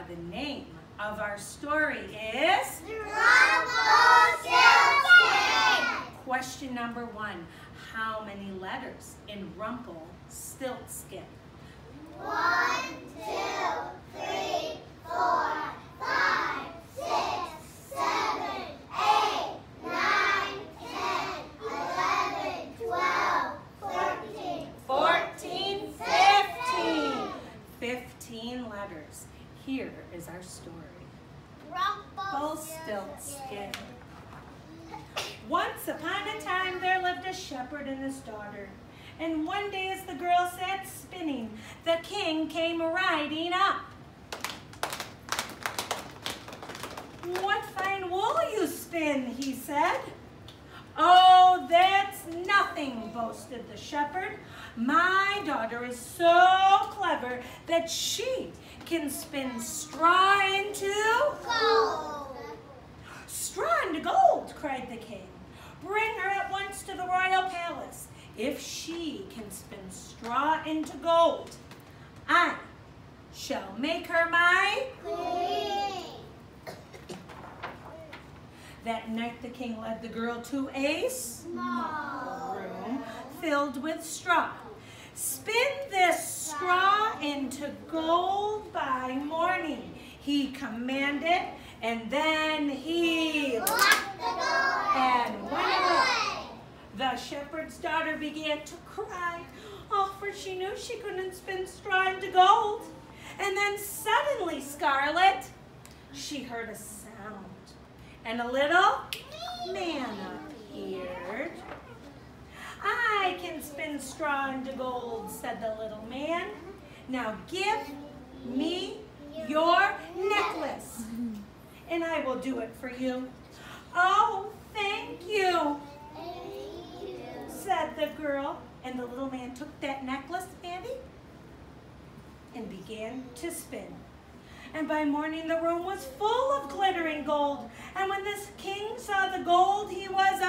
the name of our story is Rumpelstiltskin. Question number 1. How many letters in Rumpelstiltskin? 1, 2, 3, 4, 5, 6, 7, 8, 9, 10, 11, 12, 14, 14, 15. 15 letters. Here is our story. Rumpelstiltskin. Once upon a time there lived a shepherd and his daughter. And one day as the girl sat spinning, the king came riding up. "What fine wool you spin," he said. "Oh, that's nothing," boasted the shepherd. "My daughter is so clever that she can spin straw into gold." "Straw into gold," cried the king. "Bring her at once to the royal palace. If she can spin straw into gold, I shall make her my queen." That night the king led the girl to a small room filled with straw. "Spin this straw into gold by morning," he commanded, and then he Locked the door and went away. The shepherd's daughter began to cry, for she knew she couldn't spin straw into gold. And then suddenly, Scarlet, she heard a sound, and a little man appeared. "I can spin straw into gold," said the little man. "Now give me your necklace, and I will do it for you." "Oh, thank you," said the girl. And the little man took that necklace, Andy, and began to spin. And by morning the room was full of glittering gold. And when this king saw the gold, he was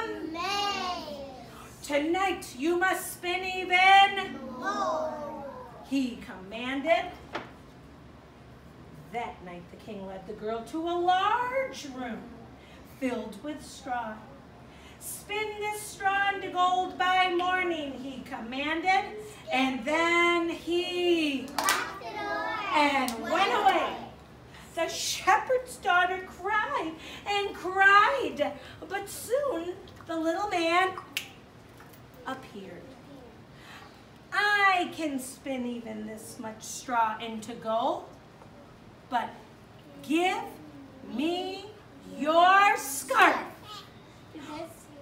amazed. "Tonight you must spin even more," he commanded. That night the king led the girl to a large room filled with straw. "Spin this straw into gold by morning," he commanded, and then he locked the door and went away. The shepherd's daughter cried and cried, but soon the little man appeared. "I can spin even this much straw into gold, but give me your scarf,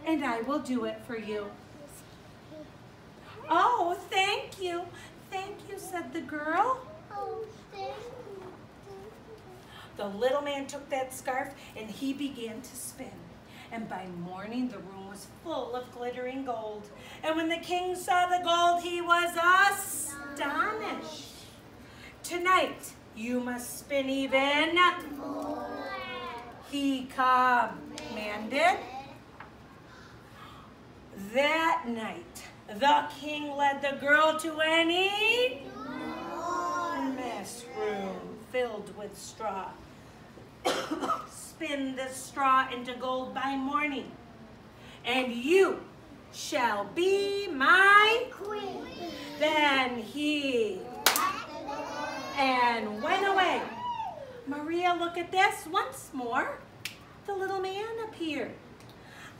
and I will do it for you." "Oh, thank you, said the girl. Oh, thank you. The little man took that scarf and he began to spin. And by morning the room was full of glittering gold. And when the king saw the gold, he was astonished. "Tonight you must spin even More," he commanded. That night, the king led the girl to an enormous room filled with straw. "Spin this straw into gold by morning, and you shall be my queen. Then he and went away. Maria, look at this. Once more, the little man appeared.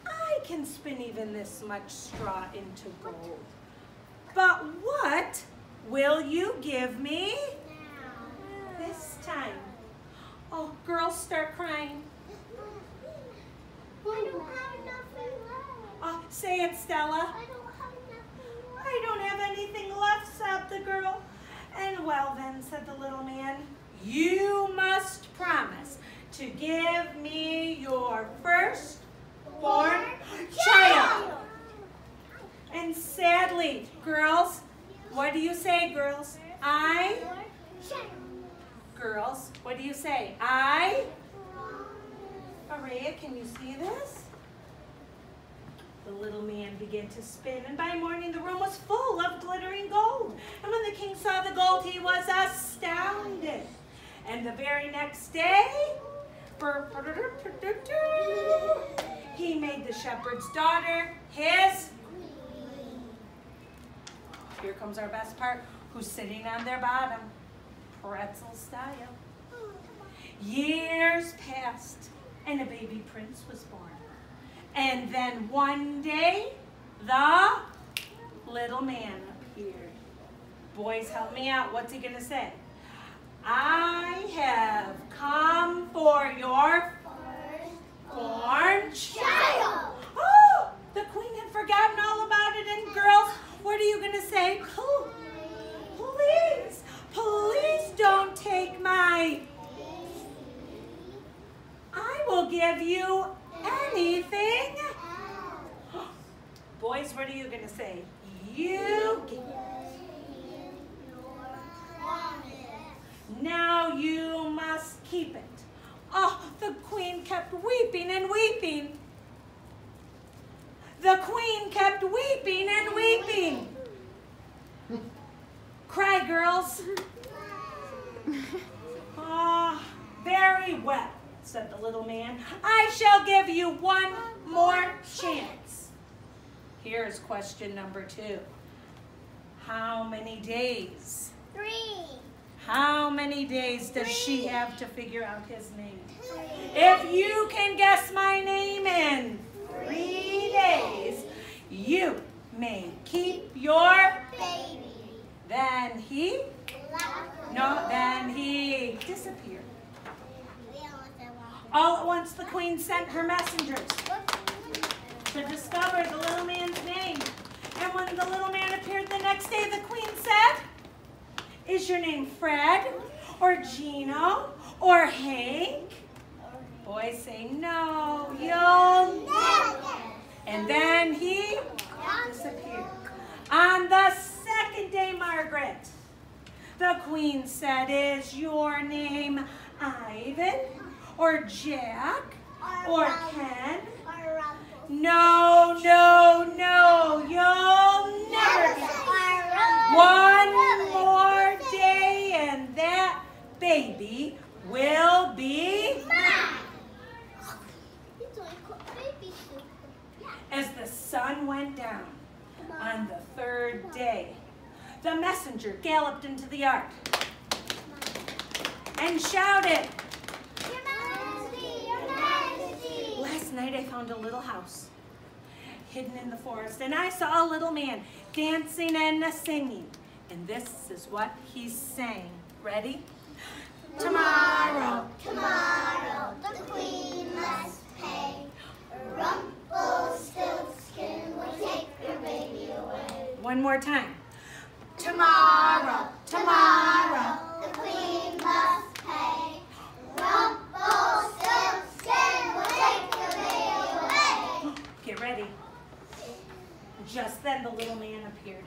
"I can spin even this much straw into gold. But what will you give me this time?" Oh, girls start crying. I don't have nothing left. Oh, say it, Stella. I don't have nothing left. "I don't have anything left," sobbed the girl. "And well then," said the little man, "you must promise to give me your firstborn child." And sadly, girls, what do you say, girls? Girls, what do you say? Maria, can you see this? The little man began to spin, and by morning the room was full of glittering gold. And when the king saw the gold, he was astounded. And the very next day, he made the shepherd's daughter his. Here comes our best part. Who's sitting on their bottom? Pretzel style. Years passed, and a baby prince was born. And then one day, the little man appeared. Boys, help me out. What's he going to say? I have come for your firstborn child. Oh, the queen had forgotten all about it. And girls, what are you going to say? Oh, please, please don't take my... I will give you anything. Boys, what are you going to say? You give. Now you must keep it. Oh, the queen kept weeping and weeping. The queen kept weeping and weeping. Cry, girls. Ah, very well, said the little man. I shall give you one more chance. Here's question number 2. How many days? 3. How many days does she have to figure out his name? 3. If you can guess my name in 3 days, you may keep your Baby. Then he, then he disappeared. All at once the queen sent her messengers to discover the little man's name. And when the little man appeared the next day, the queen said, is your name Fred, or Gino, or Hank? Boys say, no, you'll never. And then he disappeared. On the second day, Margaret, the queen said, is your name Ivan, or Jack, or Ken? No, no, no, you'll never get. One more day and that baby will be mine. As the sun went down on the 3rd day, the messenger galloped into the ark and shouted, Your Majesty, Your Majesty. last night I found a little house hidden in the forest, and I saw a little man dancing and singing. And this is what he sang. Ready? Tomorrow, Tomorrow, the queen must pay. Rumpelstiltskin will take your baby away. one more time. Tomorrow, tomorrow, the queen must pay. Rumpelstiltskin will take your baby away. Get ready. Just then the little man appeared.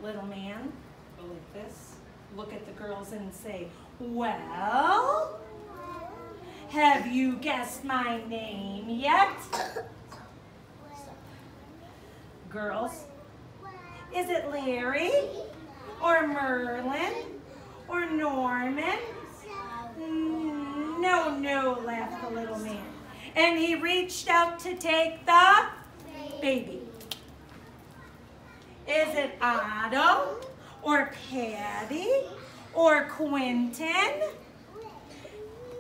Little man, go like this. Look at the girls and say, well, have you guessed my name yet? Girls, is it Larry, or Merlin, or Norman? No, no, laughed the little man. And he reached out to take the baby. Is it Otto, or Patty, or Quentin?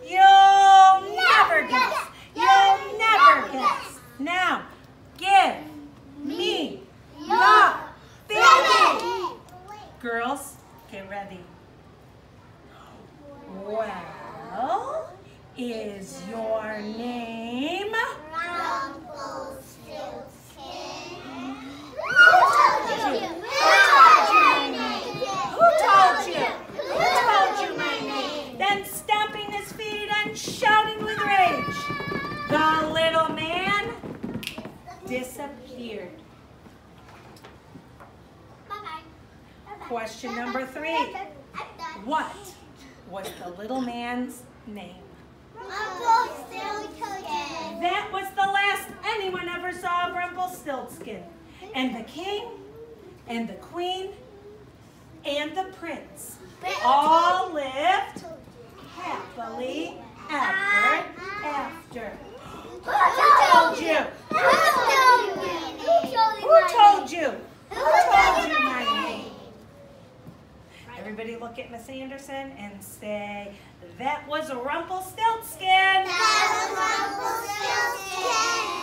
You'll never guess. You'll never guess. Now, give me your baby. Girls, get ready. Well, is your name? Rumpelstiltskin. Who told you? Who told you? Who told you my name? Then stamping his feet and shouting with rage, the little man disappeared. Question number 3. What was the little man's name? Rumpelstiltskin. That was the last anyone ever saw of Rumpelstiltskin. And the king, and the queen, and the prince all lived happy. told you? Who told you? Who told you my name? Everybody look at Miss Anderson and say, that was Rumpelstiltskin. That was Rumpelstiltskin.